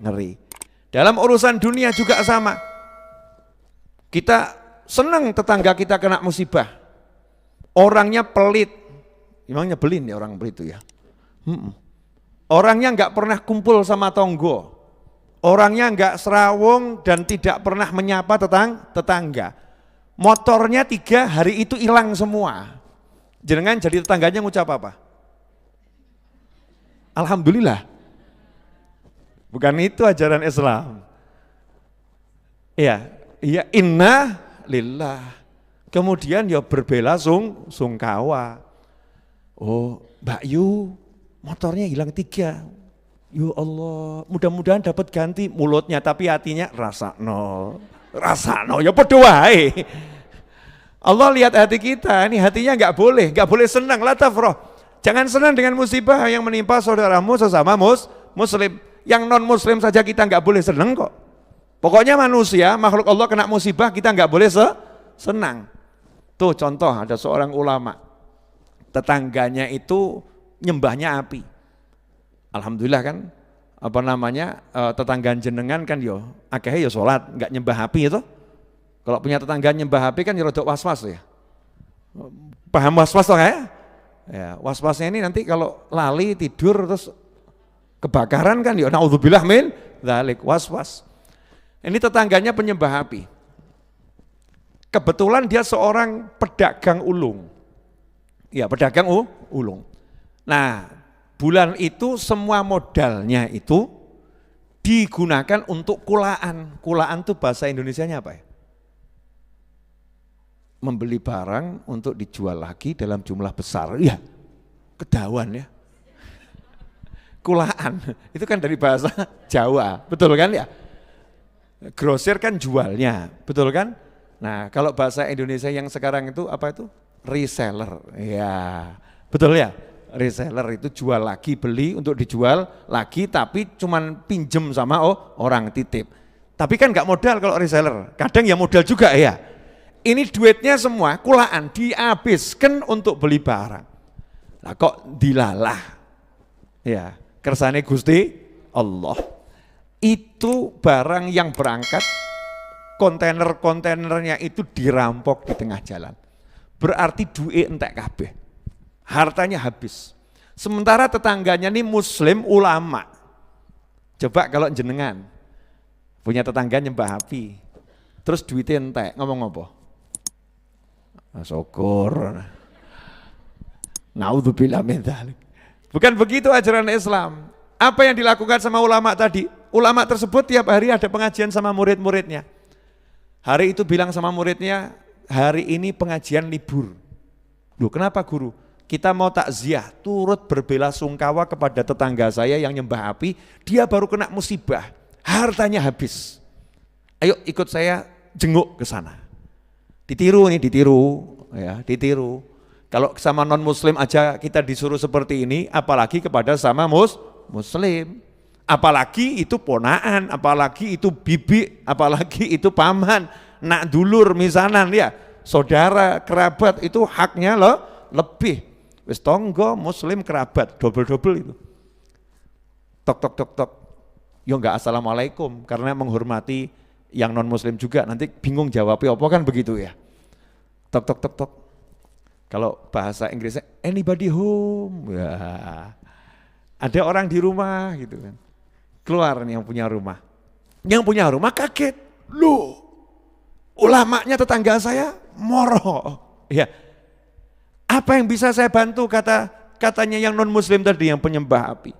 ngeri. Dalam urusan dunia juga sama. Kita senang tetangga kita kena musibah. Orangnya pelit. Emang nyebelin ya orang pelit itu ya. Orangnya nggak pernah kumpul sama tonggo. Orangnya nggak serawung dan tidak pernah menyapa tetangga. Motornya 3 hari itu hilang semua. Jenengan jadi tetangganya ngucap apa? Alhamdulillah. Bukan itu ajaran Islam. Iya, inna lillah. Kemudian ya berbela sungkawa. Oh, Mbak Yu, motornya hilang 3. Ya Allah, mudah-mudahan dapat ganti mulutnya, tapi hatinya rasakno, ya podo wae. Allah lihat hati kita, ini hatinya nggak boleh senang, la tafrah. Jangan senang dengan musibah yang menimpa saudaramu sesama muslim. Yang non muslim saja kita nggak boleh senang kok. Pokoknya manusia, makhluk Allah kena musibah kita nggak boleh senang. Tuh contoh ada seorang ulama. Tetangganya itu nyembahnya api. Alhamdulillah kan, tetangga jenengan kan yo, akhirnya yo sholat, nggak nyembah api itu. Kalau punya tetangga nyembah api kan yo rodok was-was ya. Paham was-was toh ya? Ya, was-wasnya ini nanti kalau lali tidur terus kebakaran kan yo, naudzubillah min dzalik, was-was. Ini tetangganya penyembah api. Kebetulan dia seorang pedagang ulung. Ya, pedagang ulung. Nah, bulan itu semua modalnya itu digunakan untuk kulaan. Kulaan itu bahasa Indonesianya apa ya? Membeli barang untuk dijual lagi dalam jumlah besar. Ya, kedawan ya. Kulaan, itu kan dari bahasa Jawa, betul kan ya? Grosir kan jualnya, betul kan? Nah, kalau bahasa Indonesia yang sekarang itu apa itu? Reseller, ya betul ya, reseller itu jual lagi, beli untuk dijual lagi tapi cuman pinjem sama orang titip. Tapi kan nggak modal kalau reseller, kadang ya modal juga ya. Ini duitnya semua kulaan dihabiskan untuk beli barang. Lah kok dilalah, ya kersane Gusti Allah. Itu barang yang berangkat, kontainer-kontainernya itu dirampok di tengah jalan. Berarti duit entek kabeh, hartanya habis. Sementara tetangganya ini muslim ulama. Coba kalau jenengan punya tetangga nyembah api, terus duitnya entek, ngomong apa? Syukur. Naudzubillah min dzalik. Bukan begitu ajaran Islam. Apa yang dilakukan sama ulama tadi? Ulama tersebut tiap hari ada pengajian sama murid-muridnya. Hari itu bilang sama muridnya, hari ini pengajian libur. Loh kenapa guru? Kita mau takziah, turut berbela sungkawa kepada tetangga saya yang nyembah api, dia baru kena musibah, hartanya habis. Ayo ikut saya jenguk ke sana. Ditiru, ditiru. Kalau sama non muslim aja kita disuruh seperti ini, apalagi kepada sama muslim. Apalagi itu ponaan, apalagi itu bibi, apalagi itu paman, nak dulur misanan ya. Saudara, kerabat itu haknya lebih. Wis tonggo, muslim, kerabat, double-double itu. Tok. Yo enggak assalamualaikum karena menghormati yang non muslim juga, nanti bingung jawabnya apa kan begitu ya. Tok. Kalau bahasa Inggrisnya anybody home. Ya. Ada orang di rumah gitu kan. Keluar nih yang punya rumah. Yang punya rumah kaget. Loh, ulamanya tetangga saya moro. Ya. Apa yang bisa saya bantu katanya yang non muslim tadi yang penyembah api.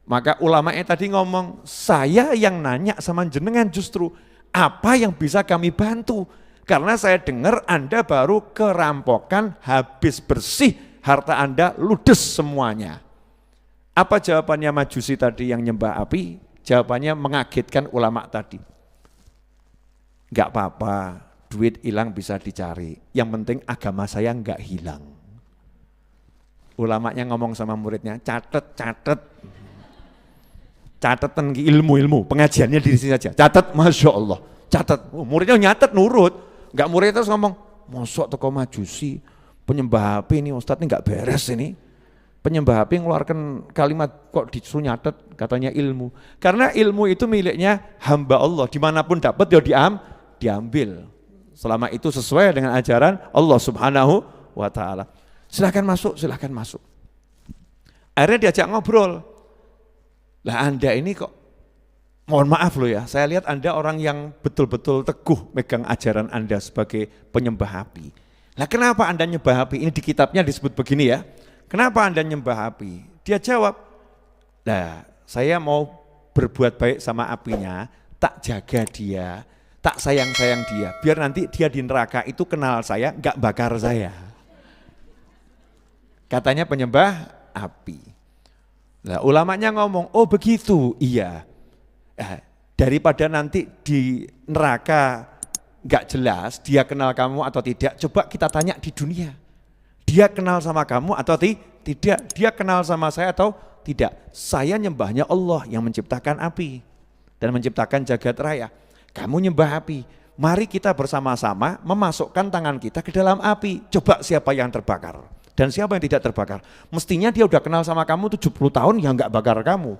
Maka ulamanya tadi ngomong, saya yang nanya sama jenengan justru apa yang bisa kami bantu. Karena saya dengar Anda baru kerampokan, habis bersih, harta Anda ludes semuanya. Apa jawabannya Majusi tadi yang nyembah api? Jawabannya mengagetkan ulama tadi. Enggak apa-apa, duit hilang bisa dicari. Yang penting agama saya enggak hilang. Ulamanya ngomong sama muridnya, catet. Catatan ilmu, pengajiannya di sini saja. Catat, Masya Allah. Catat, muridnya nyatet nurut. Enggak murid terus ngomong, mosok toko Majusi, penyembah api ini Ustadz ini enggak beres ini. Penyembah api mengeluarkan kalimat kok disuruh nyatet katanya ilmu. Karena ilmu itu miliknya hamba Allah, dimanapun dapat ya diambil. Selama itu sesuai dengan ajaran Allah Subhanahu wa ta'ala. Silahkan masuk, silahkan masuk. Akhirnya diajak ngobrol. Lah Anda ini kok, mohon maaf loh ya, saya lihat Anda orang yang betul-betul teguh megang ajaran Anda sebagai penyembah api. Lah kenapa Anda nyembah api? Ini di kitabnya disebut begini ya. Kenapa Anda nyembah api? Dia jawab, nah saya mau berbuat baik sama apinya, tak jaga dia, tak sayang-sayang dia, biar nanti dia di neraka itu kenal saya, gak bakar saya. Katanya penyembah api. Nah ulamanya ngomong, oh begitu, iya. Daripada nanti di neraka gak jelas, dia kenal kamu atau tidak, coba kita tanya di dunia. Dia kenal sama kamu atau tidak? Dia kenal sama saya atau tidak? Saya nyembahnya Allah yang menciptakan api dan menciptakan jagat raya. Kamu nyembah api. Mari kita bersama-sama memasukkan tangan kita ke dalam api. Coba siapa yang terbakar dan siapa yang tidak terbakar. Mestinya dia udah kenal sama kamu 70 tahun yang gak bakar kamu.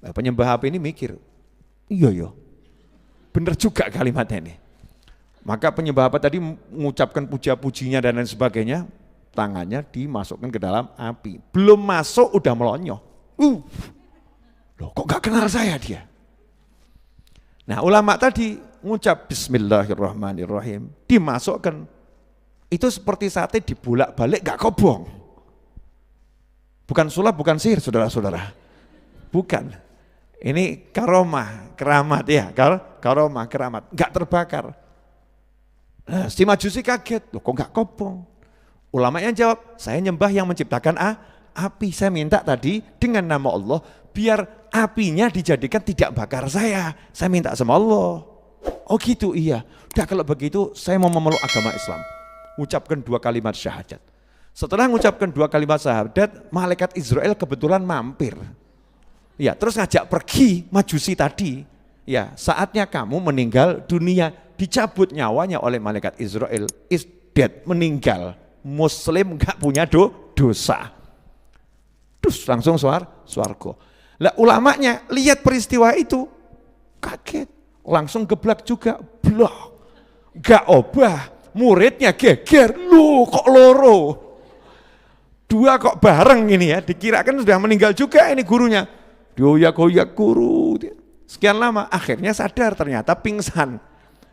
Nah, penyembah api ini mikir, iya, bener juga kalimatnya ini. Maka penyembah api tadi mengucapkan puja-pujinya dan lain sebagainya. Tangannya dimasukkan ke dalam api. Belum masuk udah melonyoh. Loh kok gak kenal saya dia? Nah ulama tadi ngucap bismillahirrahmanirrahim. Dimasukkan. Itu seperti sate dibolak-balik gak kobong. Bukan sulap, bukan sihir saudara-saudara. Bukan. Ini karomah, keramat ya. Karomah, keramat. Gak terbakar. Nah, si Majusi kaget. Loh kok gak kobong? Ulamanya jawab, saya nyembah yang menciptakan api. Saya minta tadi dengan nama Allah, biar apinya dijadikan tidak bakar saya. Saya minta sama Allah. Oh gitu, iya. Udah kalau begitu saya mau memeluk agama Islam. Ucapkan 2 kalimat syahadat. Setelah mengucapkan 2 kalimat syahadat, malaikat Israel kebetulan mampir. Ya, terus ngajak pergi Majusi tadi. Ya, saatnya kamu meninggal dunia. Dicabut nyawanya oleh malaikat Israel. Is dead, meninggal. Muslim gak punya dosa. Terus langsung swarga. Lah ulamanya lihat peristiwa itu kaget, langsung geblak juga, blok. Gak obah, muridnya geger, lu kok loro. 2 kok bareng ini ya, dikirakan sudah meninggal juga ini gurunya. Dioyak-oyak guru. Sekian lama akhirnya sadar, ternyata pingsan.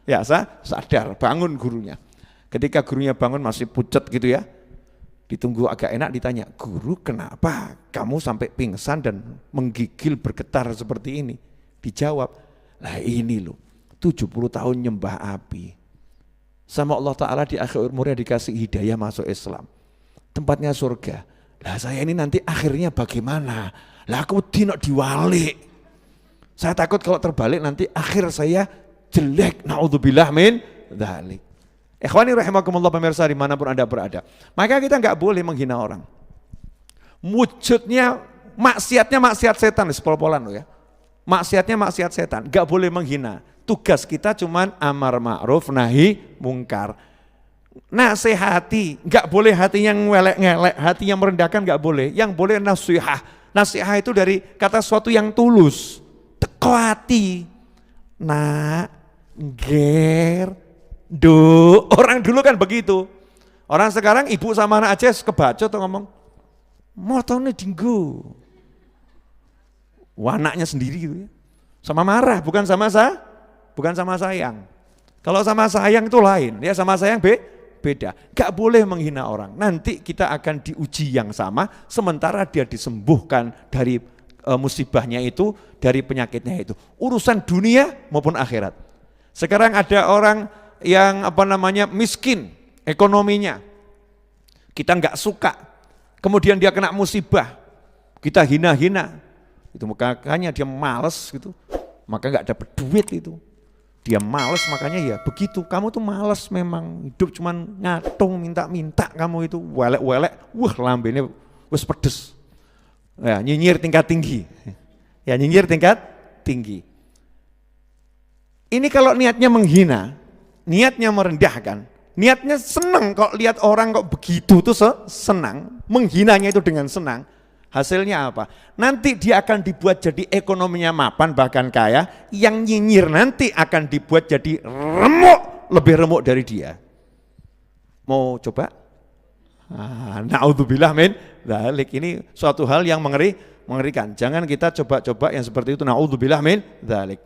Ya sadar, bangun gurunya. Ketika gurunya bangun masih pucet gitu ya, ditunggu agak enak ditanya, guru kenapa kamu sampai pingsan dan menggigil bergetar seperti ini? Dijawab, lah ini loh 70 tahun nyembah api. Sama Allah Ta'ala di akhir umurnya dikasih hidayah masuk Islam. Tempatnya surga. Lah saya ini nanti akhirnya bagaimana? Lah aku diwalik. Saya takut kalau terbalik nanti akhir saya jelek. Na'udzubillah min dzalik. Ikhwani rahimakumullah pemirsa dimanapun Anda berada. Maka kita nggak boleh menghina orang. Wujudnya maksiatnya maksiat setan, sepol-polan loh ya. Maksiatnya maksiat setan, nggak boleh menghina. Tugas kita cuman amar ma'ruf nahi mungkar. Nasihati, nggak boleh hati yang ngelek-ngelek, hati yang merendahkan nggak boleh. Yang boleh nasihah. Nasihah itu dari kata sesuatu yang tulus. Teko hati. Nak, ger. Orang dulu kan begitu. Orang sekarang ibu sama anak aja kebacot tuh ngomong, motone dinggo. Anaknya sendiri gitu ya. Sama marah, bukan sama sayang. Kalau sama sayang itu lain, ya sama sayang beda. Gak boleh menghina orang. Nanti kita akan diuji yang sama, sementara dia disembuhkan dari musibahnya itu, dari penyakitnya itu. Urusan dunia maupun akhirat. Sekarang ada orang yang miskin ekonominya, kita nggak suka, kemudian dia kena musibah, kita hina-hina, itu makanya dia males gitu, maka nggak dapat duit itu, dia males makanya ya begitu. Kamu tuh males memang, hidup cuman ngatung minta-minta, kamu itu welek-welek, lambene wis pedes, ya nyinyir tingkat tinggi. Ini kalau niatnya menghina, niatnya merendahkan, Niatnya senang kok lihat orang kok begitu tuh senang, menghinanya itu dengan senang. Hasilnya apa? Nanti dia akan dibuat jadi ekonominya mapan bahkan kaya, yang nyinyir nanti akan dibuat jadi remuk, lebih remuk dari dia. Mau coba? Na'udzubillah min dzalik. Ini suatu hal yang mengerikan. Jangan kita coba-coba yang seperti itu. Na'udzubillah min dzalik.